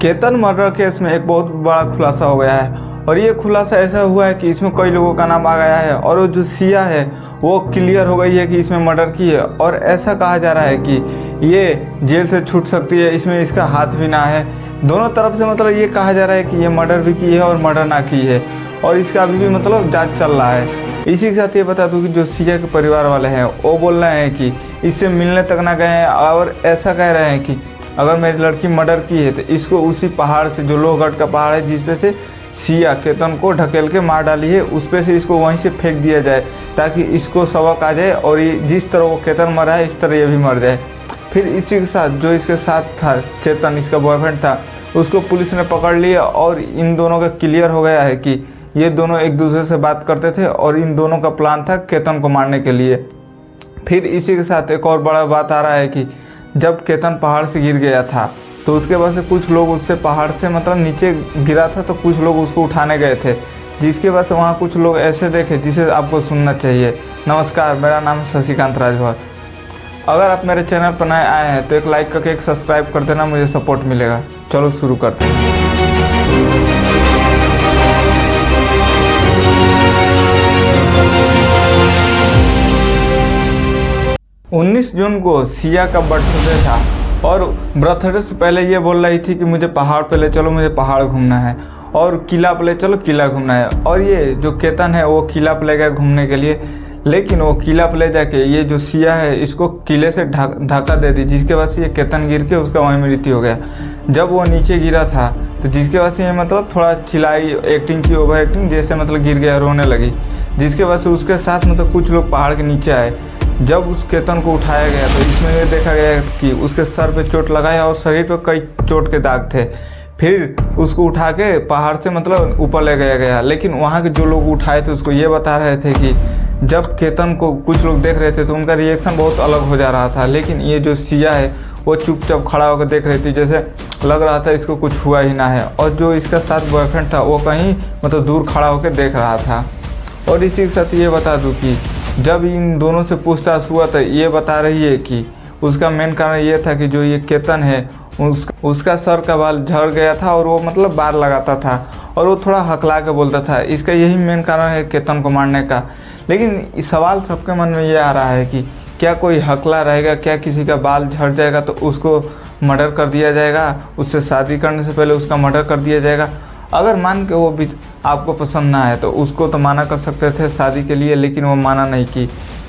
Ketan murder case में एक बहुत बड़ा खुलासा हो गया है और ये खुलासा ऐसा हुआ है कि इसमें कई लोगों का नाम आ गया है और वो जो सिया है वो क्लियर हो गई है कि इसमें मर्डर की है। और ऐसा कहा जा रहा है कि ये जेल से छूट सकती है, इसमें इसका हाथ भी ना है। दोनों तरफ से मतलब ये कहा जा रहा है कि ये मर्डर भी की है और मर्डर ना की है और इसका अभी भी मतलब जांच चल रहा है। इसी के साथ ये बता दूं कि जो सिया के परिवार वाले हैं वो बोल रहे हैं कि इससे मिलने तक ना गए हैं और ऐसा कह रहे हैं कि अगर मेरी लड़की मर्डर की है तो इसको उसी पहाड़ से, जो लोहगढ़ का पहाड़ है जिस पे से सिया केतन को ढकेल के मार डाली है, उस पे से इसको वहीं से फेंक दिया जाए ताकि इसको सबक आ जाए और ये जिस तरह वो केतन मरा है इस तरह ये भी मर जाए। फिर इसी के साथ जो इसके साथ था चेतन, इसका बॉयफ्रेंड था, उसको पुलिस ने पकड़ लिया और इन दोनों का क्लियर हो गया है कि ये दोनों एक दूसरे से बात करते थे और इन दोनों का प्लान था केतन को मारने के लिए। फिर इसी के साथ एक और बड़ा बात आ रहा है कि जब केतन पहाड़ से गिर गया था तो उसके बाद से कुछ लोग उससे पहाड़ से मतलब नीचे गिरा था तो कुछ लोग उसको उठाने गए थे, जिसके बाद से वहाँ कुछ लोग ऐसे देखे जिसे आपको सुनना चाहिए। नमस्कार, मेरा नाम है शशिकांत राजभर। अगर आप मेरे चैनल पर नए आए हैं तो एक लाइक करके एक सब्सक्राइब कर देना, मुझे सपोर्ट मिलेगा। चलो शुरू करते हैं। 19 जून को सिया का बर्थडे था और बर्थडे से पहले ये बोल रही थी कि मुझे पहाड़ पे ले चलो, मुझे पहाड़ घूमना है, और किला पे ले चलो, किला घूमना है। और ये जो केतन है वो किला पे ले गया घूमने के लिए, लेकिन वो किला पे ले जाके ये जो सिया है इसको किले से धक्का दे दी, जिसके बाद से ये केतन गिर के उसका वहीं मृत्यु हो गया। जब वो नीचे गिरा था तो जिसके बाद से ये मतलब थोड़ा चिल्लाई, एक्टिंग की, ओवर एक्टिंग, जैसे मतलब गिर गया, रोने लगी, जिसके बाद से उसके साथ मतलब कुछ लोग पहाड़ के नीचे आए। जब उस केतन को उठाया गया तो इसमें ये देखा गया कि उसके सर पे चोट लगाया और शरीर पे कई चोट के दाग थे। फिर उसको उठा के पहाड़ से मतलब ऊपर ले गया गया, लेकिन वहाँ के जो लोग उठाए थे उसको ये बता रहे थे कि जब केतन को कुछ लोग देख रहे थे तो उनका रिएक्शन बहुत अलग हो जा रहा था, लेकिन ये जो सिया है वो चुपचाप खड़ा होकर देख रही थी, जैसे लग रहा था इसको कुछ हुआ ही ना है। और जो इसका साथ बॉयफ्रेंड था वो कहीं मतलब दूर खड़ा होकर देख रहा था। और इसी के साथ ये बता दूँ कि जब इन दोनों से पूछताछ हुआ तो ये बता रही है कि उसका मेन कारण ये था कि जो ये केतन है उसका सर का बाल झड़ गया था और वो मतलब बार लगाता था और वो थोड़ा हकला के बोलता था, इसका यही मेन कारण है केतन को मारने का। लेकिन सवाल सबके मन में ये आ रहा है कि क्या कोई हकला रहेगा, क्या किसी का बाल झड़ जाएगा तो उसको मर्डर कर दिया जाएगा, उससे शादी करने से पहले उसका मर्डर कर दिया जाएगा। अगर मान के वो भी आपको पसंद ना है तो उसको तो माना कर सकते थे शादी के लिए, लेकिन वो माना नहीं की,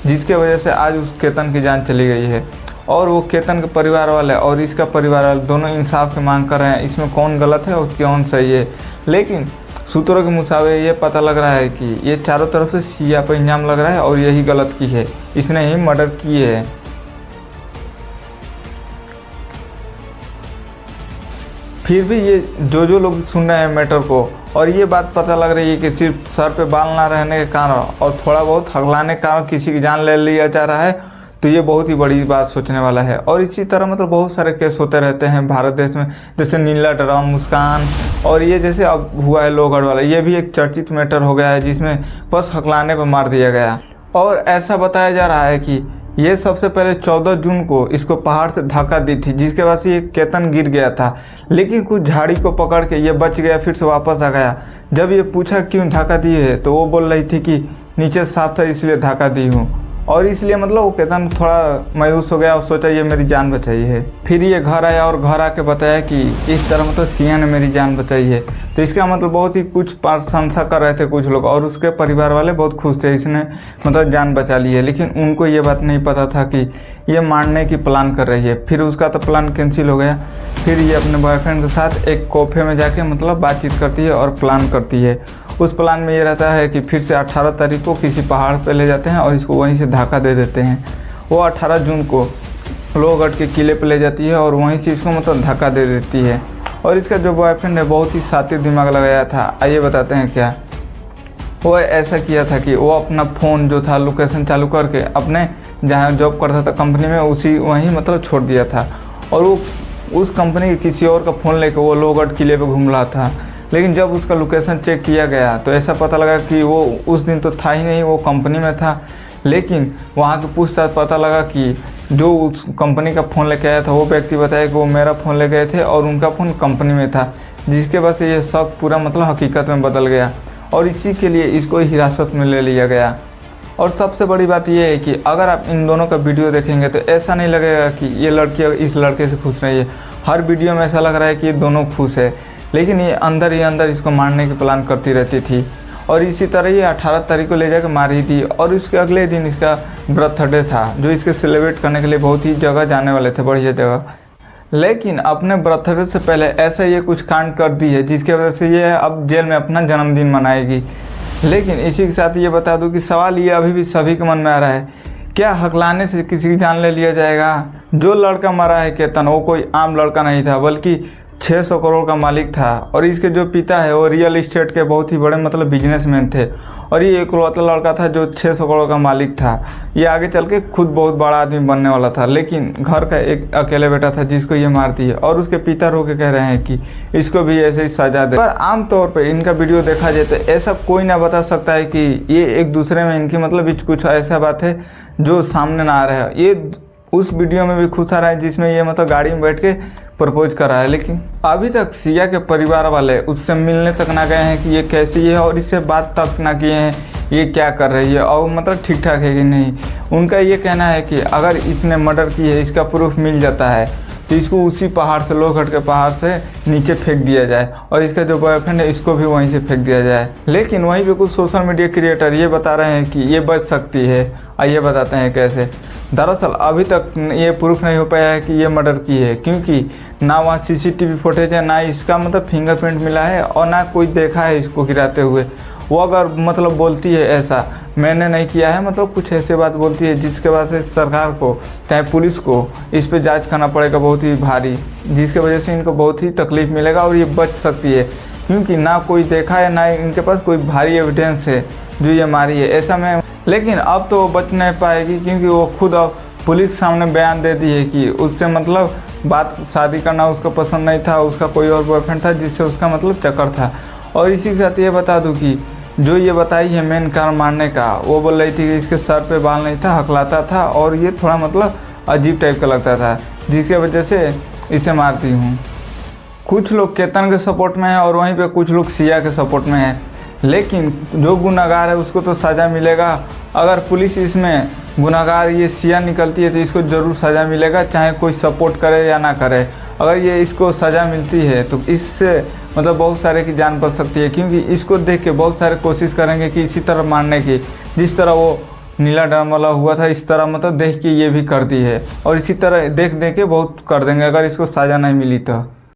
जिसके वजह से आज उस केतन की जान चली गई है। और वो केतन के परिवार वाले और इसका परिवार वाले दोनों इंसाफ की मांग कर रहे हैं, इसमें कौन गलत है और कौन सही है। लेकिन सूत्रों के मुताबिक ये पता लग रहा है कि ये चारों तरफ से सिया पर इल्जाम लग रहा है और यही गलत की है, इसने ही मर्डर की है। फिर भी ये जो लोग सुन रहे हैं मैटर को, और ये बात पता लग रही है कि सिर्फ सर पे बाल ना रहने के कारण और थोड़ा बहुत हकलाने के कारण किसी की जान ले लिया जा रहा है, तो ये बहुत ही बड़ी बात सोचने वाला है। और इसी तरह मतलब बहुत सारे केस होते रहते हैं भारत देश में, जैसे नीला ड्राम, मुस्कान, और ये जैसे अब हुआ है लोहगढ़ वाला, ये भी एक चर्चित मैटर हो गया है जिसमें बस हकलाने पर मार दिया गया। और ऐसा बताया जा रहा है कि ये सबसे पहले 14 जून को इसको पहाड़ से धक्का दी थी, जिसके बाद से ये केतन गिर गया था, लेकिन कुछ झाड़ी को पकड़ के ये बच गया, फिर से वापस आ गया। जब ये पूछा क्यों धक्का दी है तो वो बोल रही थी कि नीचे साफ था इसलिए धक्का दी हूँ, और इसलिए मतलब वो केतन थोड़ा मायूस हो गया और सोचा ये मेरी जान बचाई है। फिर ये घर आया और घर आके बताया कि इस तरह मतलब सिया ने मेरी जान बचाई है। तो इसका मतलब बहुत ही कुछ प्रशंसा कर रहे थे कुछ लोग, और उसके परिवार वाले बहुत खुश थे, इसने मतलब जान बचा ली है। लेकिन उनको ये बात नहीं पता था कि ये मारने की प्लान कर रही है। फिर उसका तो प्लान कैंसिल हो गया। फिर ये अपने बॉयफ्रेंड के साथ एक कैफे में जाके मतलब बातचीत करती है और प्लान करती है। उस प्लान में ये रहता है कि फिर से 18 तारीख को किसी पहाड़ पे ले जाते हैं और इसको वहीं से धक्का दे देते हैं। वो 18 जून को लोहगढ़ के किले पे ले जाती है और वहीं से इसको मतलब धक्का दे देती है। और इसका जो बॉयफ्रेंड है बहुत ही शातिर दिमाग लगाया था। आइए बताते हैं क्या। वो ऐसा किया था कि वो अपना फ़ोन जो था लोकेशन चालू करके अपने जहाँ जॉब करता था कंपनी में उसी वहीं मतलब छोड़ दिया था, और वो उस कंपनी के किसी और का फ़ोन लेकर वो लोहगढ़ किले पे घूम रहा था। लेकिन जब उसका लोकेशन चेक किया गया तो ऐसा पता लगा कि वो उस दिन तो था ही नहीं, वो कंपनी में था। लेकिन वहाँ की पूछताछ पता लगा कि जो उस कंपनी का फ़ोन लेके आया था वो व्यक्ति बताया कि वो मेरा फ़ोन ले गए थे और उनका फ़ोन कंपनी में था, जिसके वजह से ये शक पूरा मतलब हकीकत में बदल गया और इसी के लिए इसको हिरासत में ले लिया गया। और सबसे बड़ी बात यह है कि अगर आप इन दोनों का वीडियो देखेंगे तो ऐसा नहीं लगेगा कि ये लड़की इस लड़के से खुश रही है। हर वीडियो में ऐसा लग रहा है कि ये दोनों खुश है, लेकिन ये अंदर ही अंदर इसको मारने की प्लान करती रहती थी। और इसी तरह ये 18 तारीख को ले जाकर मारी थी और इसके अगले दिन इसका बर्थडे था, जो इसके सेलिब्रेट करने के लिए बहुत ही जगह जाने वाले थे, बढ़िया जगह। लेकिन अपने बर्थडे से पहले ऐसा ये कुछ कांड कर दी है जिसकी वजह से ये अब जेल में अपना जन्मदिन मनाएगी। लेकिन इसी के साथ ये बता दूं कि सवाल ये अभी भी सभी के मन में आ रहा है, क्या हकलाने से किसी की जान ले लिया जाएगा? जो लड़का मरा है केतन, वो कोई आम लड़का नहीं था, बल्कि 600 करोड़ का मालिक था। और इसके जो पिता है वो रियल इस्टेट के बहुत ही बड़े मतलब बिजनेसमैन थे और ये इकलौता लड़का था जो 600 करोड़ का मालिक था। ये आगे चल के खुद बहुत बड़ा आदमी बनने वाला था, लेकिन घर का एक अकेले बेटा था जिसको ये मारती है और उसके पिता रो के कह रहे हैं कि इसको भी ऐसे ही सजा दे। पर आमतौर पर इनका वीडियो देखा जाए तो ऐसा कोई ना बता सकता है कि ये एक दूसरे में इनकी मतलब कुछ ऐसा बात है जो सामने ना आ रहा है। ये उस वीडियो में भी खुश आ रहा है जिसमें ये मतलब गाड़ी में बैठ के प्रपोज कर रहा है, लेकिन अभी तक सिया के परिवार वाले उससे मिलने तक ना गए हैं कि ये कैसी है और इससे बात तक ना किए हैं ये क्या कर रही है और मतलब ठीक ठाक है कि नहीं। उनका ये कहना है कि अगर इसने मर्डर की है, इसका प्रूफ मिल जाता है तो इसको उसी पहाड़ से, लोहगढ़ के पहाड़ से नीचे फेंक दिया जाए और इसका जो बॉयफ्रेंड है इसको भी वहीं से फेंक दिया जाए। लेकिन वहीं पे कुछ सोशल मीडिया क्रिएटर ये बता रहे हैं कि ये बच सकती है। आइए बताते हैं कैसे। दरअसल अभी तक ये प्रूफ नहीं हो पाया है कि ये मर्डर की है, क्योंकि ना वहाँ CCTV फुटेज है, ना इसका मतलब फिंगरप्रिंट मिला है और ना कोई देखा है इसको गिराते हुए। वो अगर मतलब बोलती है ऐसा मैंने नहीं किया है, मतलब कुछ ऐसे बात बोलती है जिसके वजह से सरकार को चाहे पुलिस को इस पर जांच करना पड़ेगा बहुत ही भारी, जिसके वजह से इनको बहुत ही तकलीफ मिलेगा और ये बच सकती है, क्योंकि ना कोई देखा है ना इनके पास कोई भारी एविडेंस है जो ये मारी है ऐसा में। लेकिन अब तो वो बच नहीं पाएगी, क्योंकि वो खुद अब पुलिस सामने बयान दे दी है कि उससे मतलब बात शादी करना उसको पसंद नहीं था, उसका कोई और बॉयफ्रेंड था जिससे उसका मतलब चक्कर था। और इसी के साथ ये बता दूं कि जो ये बताई है मेन कारण मारने का, वो बोल रही थी कि इसके सर पे बाल नहीं था, हकलाता था और ये थोड़ा मतलब अजीब टाइप का लगता था, जिसके वजह से इसे मारती हूँ। कुछ लोग केतन के सपोर्ट में है और वहीं पे कुछ लोग सिया के सपोर्ट में है, लेकिन जो गुनाहगार है उसको तो सज़ा मिलेगा। अगर पुलिस इसमें गुनाहगार ये सिया निकलती है तो इसको ज़रूर सज़ा मिलेगा, चाहे कोई सपोर्ट करे या ना करे। अगर ये इसको सज़ा मिलती है तो इससे मतलब बहुत सारे की जान बच सकती है, क्योंकि इसको देख के बहुत सारे कोशिश करेंगे कि इसी तरह मारने की, जिस तरह वो नीला ड्राम वाला हुआ था इस तरह मतलब देख के ये भी करती है और इसी तरह देख के बहुत कर देंगे अगर इसको सज़ा नहीं मिली तो।